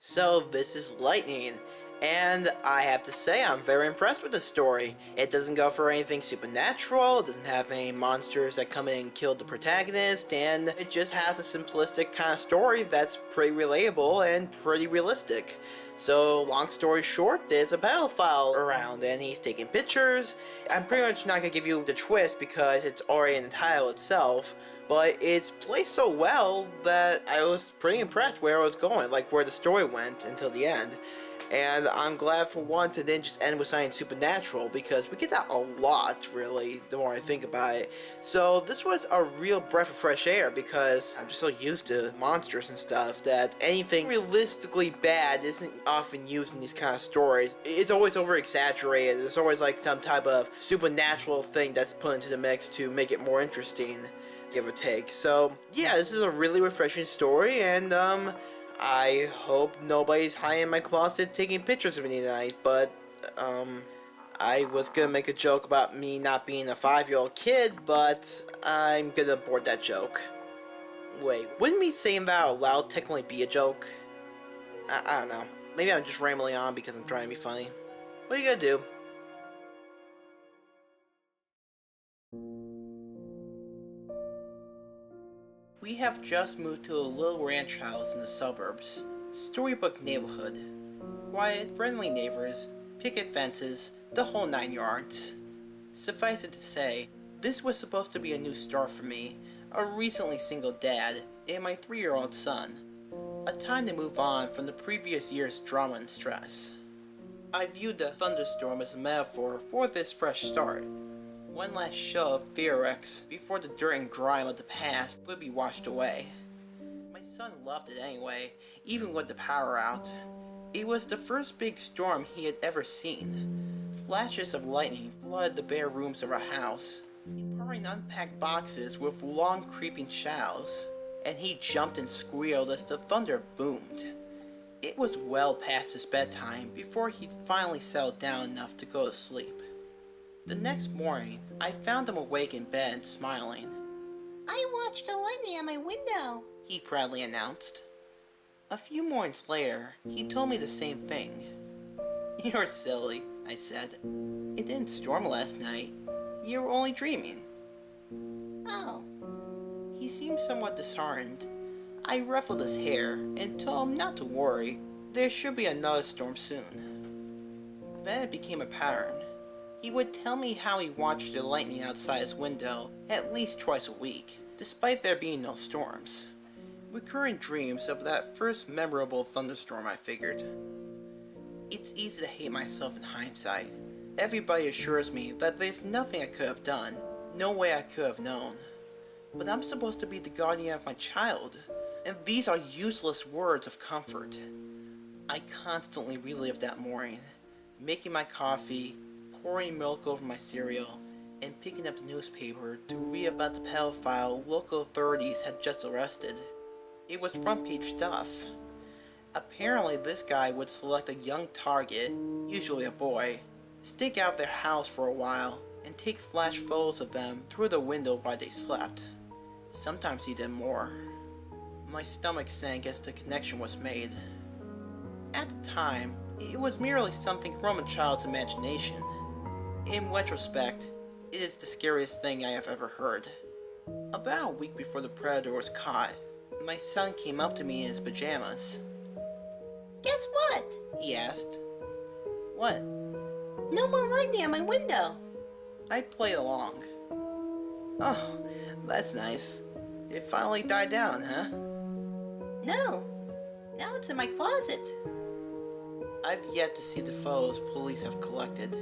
So this is Lightning, and I have to say I'm very impressed with the story. It doesn't go for anything supernatural, it doesn't have any monsters that come in and kill the protagonist, and it just has a simplistic kind of story that's pretty relatable and pretty realistic. So, long story short, there's a pedophile around and he's taking pictures. I'm pretty much not going to give you the twist because it's already in the title itself, but it's placed so well that I was pretty impressed where it was going, like where the story went until the end. And I'm glad for once it didn't just end with something supernatural, because we get that a lot, really, the more I think about it. So this was a real breath of fresh air, because I'm just so used to monsters and stuff that anything realistically bad isn't often used in these kind of stories. It's always over-exaggerated. There's always like some type of supernatural thing that's put into the mix to make it more interesting, give or take. So yeah, this is a really refreshing story, and I hope nobody's hiding in my closet taking pictures of me tonight, but, I was gonna make a joke about me not being a 5-year-old kid, but I'm gonna abort that joke. Wait, wouldn't me saying that out loud technically be a joke? I don't know. Maybe I'm just rambling on because I'm trying to be funny. What are you gonna do? We have just moved to a little ranch house in the suburbs. Storybook neighborhood. Quiet, friendly neighbors, picket fences, the whole 9 yards. Suffice it to say, this was supposed to be a new start for me, a recently single dad, and my 3-year-old son. A time to move on from the previous year's drama and stress. I viewed the thunderstorm as a metaphor for this fresh start. One last show of fireworks before the dirt and grime of the past would be washed away. My son loved it anyway, even with the power out. It was the first big storm he had ever seen. Flashes of lightning flooded the bare rooms of our house, empowering unpacked boxes with long creeping shadows, and he jumped and squealed as the thunder boomed. It was well past his bedtime before he'd finally settled down enough to go to sleep. The next morning, I found him awake in bed and smiling. "I watched the lightning at my window," he proudly announced. A few mornings later, he told me the same thing. "You're silly," I said. "It didn't storm last night. You were only dreaming." "Oh." He seemed somewhat disheartened. I ruffled his hair and told him not to worry. There should be another storm soon. Then it became a pattern. He would tell me how he watched the lightning outside his window at least twice a week, despite there being no storms. Recurring dreams of that first memorable thunderstorm, I figured. It's easy to hate myself in hindsight. Everybody assures me that there's nothing I could have done, no way I could have known. But I'm supposed to be the guardian of my child, and these are useless words of comfort. I constantly relived that morning, making my coffee, pouring milk over my cereal, and picking up the newspaper to read about the pedophile local authorities had just arrested. It was front page stuff. Apparently this guy would select a young target, usually a boy, stake out their house for a while, and take flash photos of them through the window while they slept. Sometimes he did more. My stomach sank as the connection was made. At the time, it was merely something from a child's imagination. In retrospect, it is the scariest thing I have ever heard. About a week before the predator was caught, my son came up to me in his pajamas. "Guess what?" He asked. What? "No more lightning at my window." I played along. Oh, that's nice. It finally died down, huh? "No. Now it's in my closet." I've yet to see the photos police have collected.